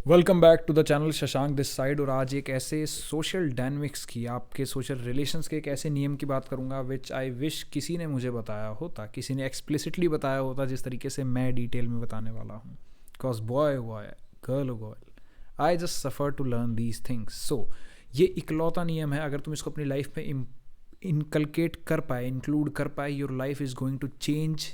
Welcome back to the channel Shashank this side. और आज एक ऐसे सोशल डायनमिक्स की, आपके सोशल रिलेशंस के एक ऐसे नियम की बात करूंगा विच आई विश किसी ने मुझे बताया होता, किसी ने एक्सप्लिसिटली बताया होता जिस तरीके से मैं डिटेल में बताने वाला हूँ। Because boy boy, girl girl, I just suffer to learn these things. So ये इकलौता नियम है, अगर तुम इसको अपनी लाइफ में इनकलकेट कर पाए, इंक्लूड कर पाए, your life is going to change,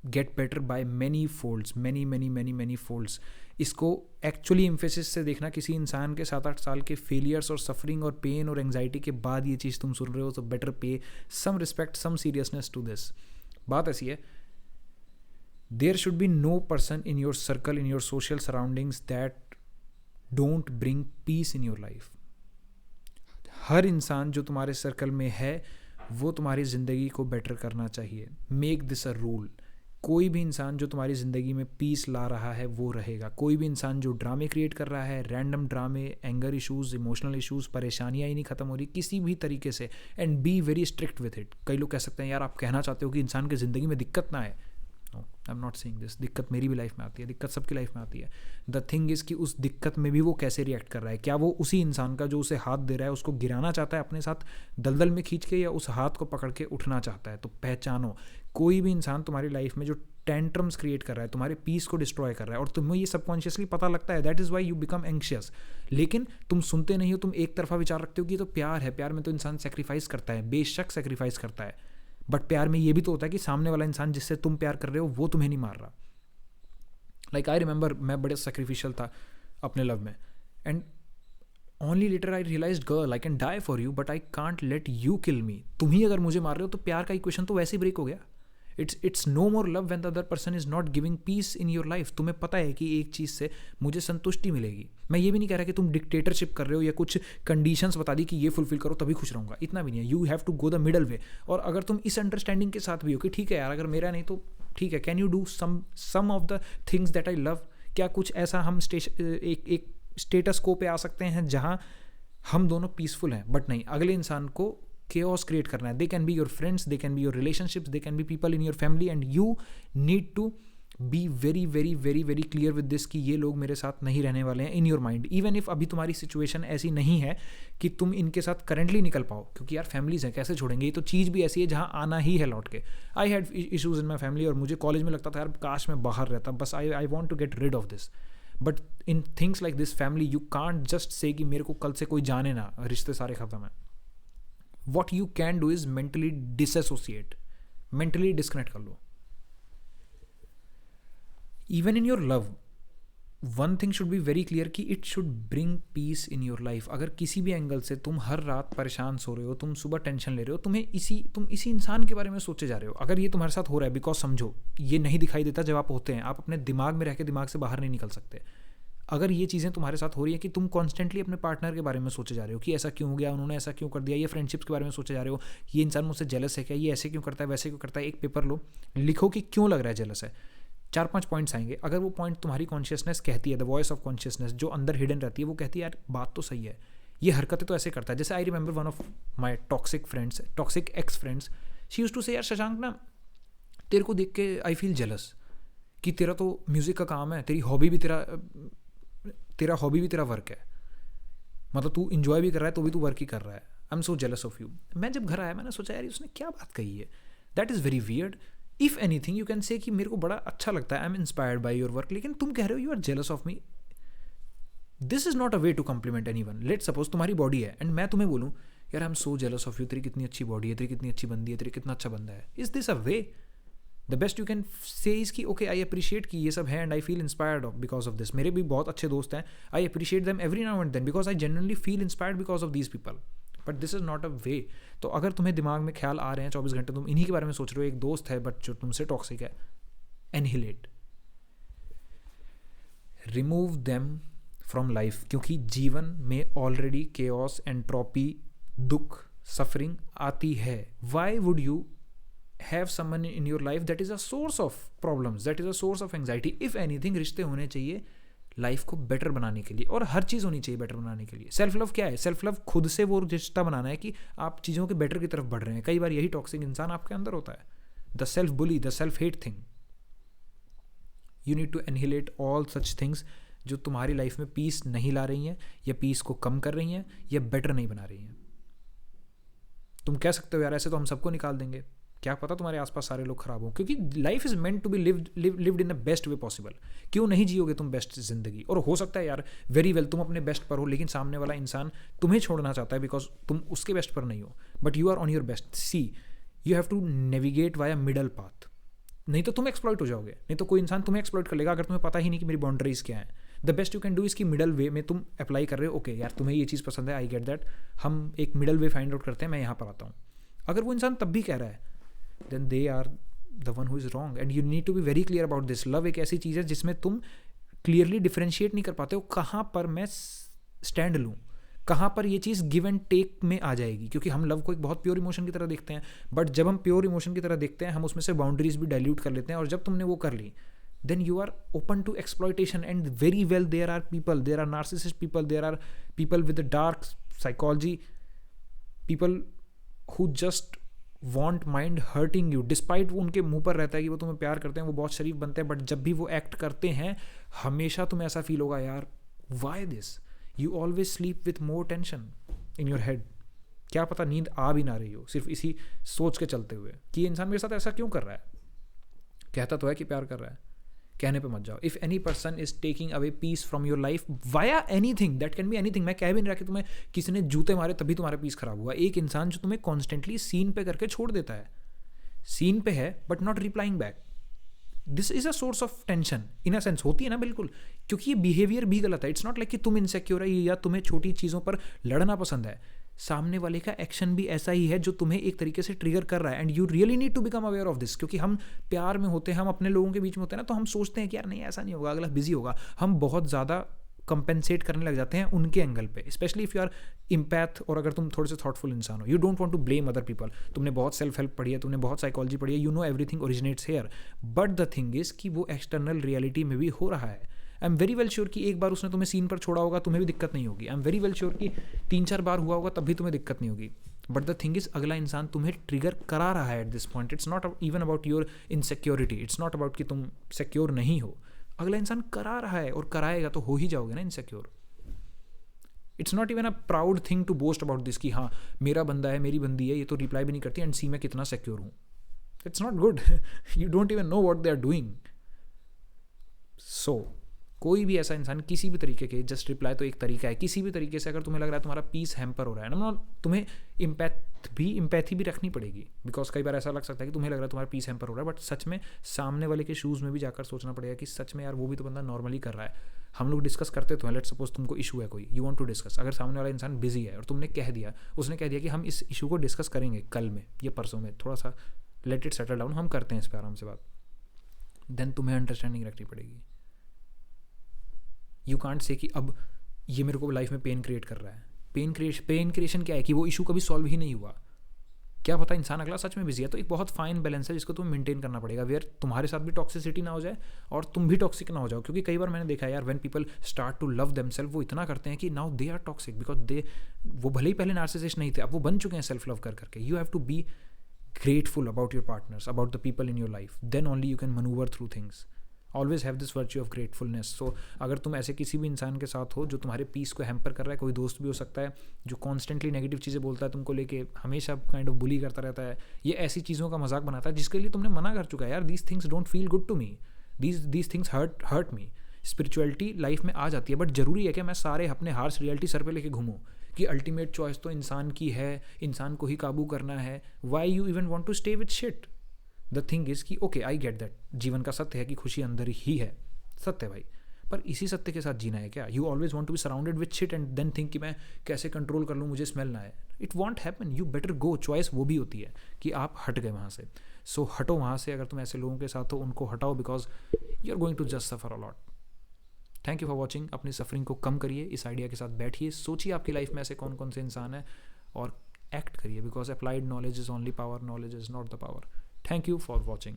get better by many folds, many many many many folds. इसको एक्चुअली इम्फेसिस से देखना, किसी इंसान के 7-8 साल के फेलियर्स और सफरिंग और पेन और एंग्जाइटी के बाद ये चीज़ तुम सुन रहे हो, तो better pay some respect, some seriousness to this. बात ऐसी है, there should be no person in your circle, in your social surroundings that don't bring peace in your life. हर इंसान जो तुम्हारे सर्कल में है वो तुम्हारी ज़िंदगी को बेटर करना चाहिए। Make this a rule. कोई भी इंसान जो तुम्हारी ज़िंदगी में पीस ला रहा है वो रहेगा। कोई भी इंसान जो ड्रामे क्रिएट कर रहा है, रैंडम ड्रामे, एंगर इश्यूज़, इमोशनल इश्यूज़, परेशानियाँ ही नहीं ख़त्म हो रही किसी भी तरीके से, and be very strict with it. कई लोग कह सकते हैं यार आप कहना चाहते हो कि इंसान की ज़िंदगी में दिक्कत ना आए। No, I am not saying this. दिक्कत मेरी भी लाइफ में आती है, दिक्कत सबकी लाइफ में आती है। द थिंग इज़ कि उस दिक्कत में भी वो कैसे रिएक्ट कर रहा है। क्या वो उसी इंसान का जो उसे हाथ दे रहा है उसको गिराना चाहता है अपने साथ दलदल में खींच के, या उस हाथ को पकड़ के उठना चाहता है। तो पहचानो, कोई भी इंसान तुम्हारी लाइफ में जो टेंट्रम्स क्रिएट कर रहा है, तुम्हारे पीस को डिस्ट्रॉय कर रहा है, और तुम्हें ये सबकॉन्शियसली पता लगता है, that is why you become anxious. लेकिन तुम सुनते नहीं हो, तुम एक तरफा विचार रखते हो कि ये तो प्यार है, प्यार में तो इंसान सेक्रीफाइस करता है, बेशक सेक्रीफाइस करता है, बट प्यार में ये भी तो होता है कि सामने वाला इंसान जिससे तुम प्यार कर रहे हो वो तुम्हें नहीं मार रहा। लाइक आई रिमेंबर, मैं बड़े सेक्रीफिशियल था अपने लव में, and only later I realise girl I can die for you but I can't let you kill me. तुम ही अगर मुझे मार रहे हो तो प्यार का इक्वेशन तो वैसे ही ब्रेक हो गया। It's no more love when the other person is not giving peace in your life. तुम्हें पता है कि एक चीज़ से मुझे संतुष्टि मिलेगी। मैं ये भी नहीं कह रहा कि तुम डिक्टेटरशिप कर रहे हो या कुछ कंडीशंस बता दी कि ये फुलफिल करो तभी खुश रहूंगा, इतना भी नहीं है। You have to go the middle way. और अगर तुम इस अंडरस्टैंडिंग के साथ भी हो कि ठीक है यार, अगर मेरा नहीं तो ठीक है, can you do some of the things that I love. क्या कुछ ऐसा हम एक स्टेटस को पे आ सकते हैं जहाँ हम दोनों पीसफुल हैं, बट नहीं, अगले इंसान को chaos क्रिएट करना है। They can be your friends, they can be your relationships, they can be people in your family, and you need to be very very very very clear with this कि ये लोग मेरे साथ नहीं रहने वाले हैं in your mind. Even if अभी तुम्हारी सिचुएशन ऐसी नहीं है कि तुम इनके साथ करंटली निकल पाओ, क्योंकि यार फैमिलीज हैं, कैसे छोड़ेंगे। ये तो चीज़ भी ऐसी है जहाँ आना ही है लौट के। I had issues in my family, और मुझे कॉलेज में लगता था यार काश मैं बाहर रहता, बस I want to get rid of this. But in things like this family you can't just say कि मेरे को कल से कोई जाने ना, रिश्ते सारे खत्म है। What you can do is mentally dissociate, mentally disconnect कर लो। Even in your love, one thing should be very clear कि it should bring peace in your life. अगर किसी भी एंगल से तुम हर रात परेशान सो रहे हो, तुम सुबह टेंशन ले रहे हो, तुम इसी इंसान के बारे में सोचे जा रहे हो, अगर ये तुम्हारे साथ हो रहा है, बिकॉज समझो ये नहीं दिखाई देता जब आप होते हैं, आप अपने दिमाग में रह के दिमाग से बाहर नहीं निकल सकते। अगर ये चीज़ें तुम्हारे साथ हो रही हैं कि तुम कॉन्स्टेंटली अपने पार्टनर के बारे में सोचे जा रहे हो कि ऐसा क्यों हो गया, उन्होंने ऐसा क्यों कर दिया, ये फ्रेंडशिप्स के बारे में सोचे जा रहे हो, ये इंसान मुझसे जेलस है क्या, ये ऐसे क्यों करता है, वैसे क्यों करता है, एक पेपर लो, लिखो कि क्यों लग रहा है जेलस है। 4-5 पॉइंट्स आएंगे। अगर वो पॉइंट तुम्हारी कॉन्शियसनेस कहती है, द वॉइस ऑफ कॉन्शियसनेस जो अंदर हिडन रहती है, वो कहती है यार बात तो सही है, ये हरकतें तो ऐसे करता है। जैसे I remember one of my toxic friends, toxic ex friends, she used to say यार शशांक ना, तेरे को देख के आई फील जेलस कि तेरा तो म्यूज़िक का काम है, तेरी हॉबी भी तेरा हॉबी भी तेरा वर्क है, मतलब तू इंजॉय भी कर रहा है तो भी तू वर्क ही कर रहा है। I am so jealous of you. मैं जब घर आया मैंने सोचा यार उसने क्या बात कही है, that is very weird. If anything you can say कि मेरे को बड़ा अच्छा लगता है, I am inspired by your work, लेकिन तुम कह रहे हो you are jealous of me. This is not a way to compliment anyone. Let suppose तुम्हारी बॉडी है एंड मैं तुम्हें बोलूँ यार I am so jealous of you, तेरी कितनी अच्छी बॉडी है, तेरी कितनी अच्छी बंदी है, तेरी कितना अच्छा बंदा है। Is this a way? The best you can say is कि ओके आई अप्रिशिएट कि ये सब है and I feel inspired of because of this. मेरे भी बहुत अच्छे दोस्त हैं, I appreciate them every now and then because I genuinely feel inspired because of these people, but this is not a way. तो अगर तुम्हें दिमाग में ख्याल आ रहे हैं 24 घंटे, तुम इन्हीं के बारे में सोच रहे हो, एक दोस्त है बट जो तुमसे टॉक्सिक है, annihilate, remove them from life. क्योंकि जीवन में ऑलरेडी केओस, एंट्रोपी, दुख, सफरिंग आती है। Why would you have someone in your life that is a source of problems, that is a source of anxiety? if anything, रिश्ते होने चाहिए life को बेटर बनाने के लिए, और हर चीज़ होनी चाहिए बेटर बनाने के लिए। सेल्फ लव क्या है? सेल्फ लव खुद से वो रिश्ता बनाना है कि आप चीज़ों के बेटर की तरफ बढ़ रहे हैं। कई बार यही टॉक्सिक इंसान आपके अंदर होता है, the self bully, the self hate thing. You need to annihilate all such things जो तुम्हारी लाइफ में पीस नहीं ला रही हैं, या पीस को कम कर रही हैं, या बेटर नहीं बना रही हैं। तुम कह सकते हो यार ऐसे तो हम सबको निकाल देंगे, क्या पता तुम्हारे आसपास सारे लोग खराब हों, क्योंकि life is meant to be lived in the best way possible. क्यों नहीं जियोगे तुम बेस्ट जिंदगी? और हो सकता है यार वेरी वेल तुम अपने बेस्ट पर हो, लेकिन सामने वाला इंसान तुम्हें छोड़ना चाहता है बिकॉज तुम उसके बेस्ट पर नहीं हो, but you are on your best. See, you have to navigate via middle path, नहीं तो तुम एक्सप्लॉइट हो जाओगे, नहीं तो कोई इंसान तुम्हें एक्सप्लॉइट कर लेगा अगर तुम्हें पता ही नहीं कि मेरी बाउंड्रीज क्या है। The best you can do इसकी मिडल वे में तुम अप्लाई कर रहे हो, ओके यार तुम्हें ये चीज़ पसंद है, आई गेट दैट, हम एक मिडल वे फाइंड आउट करते हैं, मैं यहाँ पर आता हूँ। अगर वो इंसान तब भी कह रहा है then they are the one who is wrong, and you need to be very clear about this. Love एक ऐसी चीज़ है जिसमें तुम clearly differentiate नहीं कर पाते हो कहाँ पर मैं स्टैंड लूँ, कहाँ पर ये चीज़ गिव एंड टेक में आ जाएगी, क्योंकि हम लव को एक बहुत प्योर इमोशन की तरह देखते हैं, बट जब हम प्योर इमोशन की तरह देखते हैं हम उसमें से बाउंड्रीज भी डाइल्यूट कर लेते हैं, और जब तुमने वो कर ली then you are open to exploitation. And very well there are people, there are narcissist people, there are people with the dark psychology, people who just want mind hurting you, despite वो उनके मुंह पर रहता है कि वो तुम्हें प्यार करते हैं, वो बहुत शरीफ बनते हैं, बट जब भी वो एक्ट करते हैं हमेशा तुम्हें ऐसा फील होगा यार why this, you always sleep with more tension in your head। क्या पता नींद आ भी ना रही हो, सिर्फ इसी सोच के चलते हुए कि ये इंसान मेरे साथ ऐसा क्यों कर रहा है। कहता तो है कि प्यार कर रहा है, कहने पे मत जाओ। If any person is taking away peace from your life via anything, that can be anything. मैं कह भी नहीं रहा कि तुम्हें किसी ने जूते मारे तभी तुम्हारा पीस खराब हुआ। एक इंसान जो तुम्हें कॉन्स्टेंटली सीन पे करके छोड़ देता है, सीन पे है but not replying back, this is a source of tension in a sense, होती है ना बिल्कुल, क्योंकि ये बिहेवियर भी गलत है। इट्स नॉट लाइक कि तुम इनसिक्योर है या तुम्हें छोटी चीज़ों पर लड़ना पसंद है, सामने वाले का एक्शन भी ऐसा ही है जो तुम्हें एक तरीके से ट्रिगर कर रहा है, and you really need to become aware of this. क्योंकि हम प्यार में होते हैं, हम अपने लोगों के बीच में होते हैं ना, तो हम सोचते हैं कि यार नहीं ऐसा नहीं होगा, अगला बिजी होगा, हम बहुत ज़्यादा कंपेंसेट करने लग जाते हैं उनके एंगल पे, specially if you are empath, और अगर तुम थोड़े से थॉटफुल इंसान हो, you don't want to blame other people. तुमने बहुत सेल्फ हेल्प पढ़ी है, तुमने बहुत साइकोलॉजी पढ़ी है, you know everything originates here, but the thing is कि वो एक्सटर्नल रियलिटी में भी हो रहा है। I am very well sure कि एक बार उसने तुम्हें सीन पर छोड़ा होगा, तुम्हें भी दिक्कत नहीं होगी। आई एम वेरी वेल श्योर कि 3-4 बार हुआ होगा तब भी तुम्हें दिक्कत नहीं होगी, बट द थिंग इज अगला इंसान तुम्हें ट्रिगर करा रहा है at this point. It's not even about your insecurity, it's not about कि तुम सिक्योर नहीं हो, अगला इंसान करा रहा है, और कराएगा तो हो ही जाओगे ना insecure. It's not even a proud thing to boast about this कि हाँ मेरा बंदा है, मेरी बंदी है, ये तो रिप्लाई भी नहीं करती, एंड सी मैं कितना सिक्योर हूँ। It's not good, you don't even know what they are doing. So कोई भी ऐसा इंसान किसी भी तरीके के, जस्ट रिप्लाई तो एक तरीका है, किसी भी तरीके से अगर तुम्हें लग रहा है तुम्हारा पीस हैम्पर हो रहा है ना, तुम्हें इम्पैथी भी रखनी पड़ेगी, बिकॉज कई बार ऐसा लग सकता है कि तुम्हें लग रहा है तुम्हारा पीस हैम्पर हो रहा है, बट सच में सामने वाले के शूज़ में भी जाकर सोचना पड़ेगा कि सच में यार वो भी तो बंदा नॉर्मली कर रहा है। हम लोग डिस्कस करते तो हैं, लेट्स सपोज तुमको इशू है कोई, यू वांट टू डिस्कस, अगर सामने वाला इंसान बिजी है और तुमने कह दिया, उसने कह दिया कि हम इस इशू को डिस्कस करेंगे कल में या परसों में, थोड़ा सा लेट इट सेटल डाउन, हम करते हैं इस पर आराम से बात, देन तुम्हें अंडरस्टैंडिंग रखनी पड़ेगी। यू कांट से कि अब ये मेरे को लाइफ में पेन क्रिएट कर रहा है। पेन क्रिएशन क्या है कि वो इशू कभी सॉल्व ही नहीं हुआ, क्या पता इंसान अगला सच में बिजी है। तो एक बहुत फाइन बैलेंस है जिसको तुम्हें मेंटेन करना पड़ेगा, वेयर तुम्हारे साथ भी टॉक्सिसिटी ना हो जाए और तुम भी टॉक्सिक ना हो जाओ। क्योंकि कई बार मैंने देखा है यार, when people start to love themselves, वो इतना करते हैं कि now they are toxic because वो भले ही पहले नार्सिसिस्ट नहीं थे, अब वो बन चुके हैं सेल्फ लव कर करके। You have to be grateful about your partners, about the people in your life, then only you can manoeuvre through things. Always have this virtue of gratefulness. So अगर तुम ऐसे किसी भी इंसान के साथ हो जो तुम्हारे पीस को हैम्पर कर रहा है, कोई दोस्त भी हो सकता है जो कॉन्स्टेंटली नेगेटिव चीज़ें बोलता है तुमको लेके, हमेशा काइंड ऑफ बुली करता रहता है, ये ऐसी चीज़ों का मजाक बनाता है जिसके लिए तुमने मना कर चुका है यार, these things don't feel good to me, these things hurt me. Spirituality life में आ जाती है, बट जरूरी है कि मैं सारे अपने हार्श रियलिटी सर पे लेके घूमूं कि अल्टीमेट चॉइस तो इंसान की है, इंसान को ही काबू करना है। Why you even want to stay with shit? The thing is कि ओके आई गेट दैट, जीवन का सत्य है कि खुशी अंदर ही है, सत्य भाई, पर इसी सत्य के साथ जीना है क्या? You always want to be surrounded with shit and then think कि मैं कैसे कंट्रोल कर लूँ, मुझे स्मेल ना आए। It won't happen, you better go. Choice वो भी होती है कि आप हट गए वहाँ से। सो हटो वहाँ से, अगर तुम ऐसे लोगों के साथ हो उनको हटाओ, because you are going to just suffer a lot. Thank you for watching. अपनी सफरिंग को कम करिए, इस आइडिया के साथ बैठिए, सोचिए आपकी लाइफ में ऐसे कौन कौन से इंसान हैं और एक्ट करिए, because applied knowledge is only power, knowledge is not the power. Thank you for watching.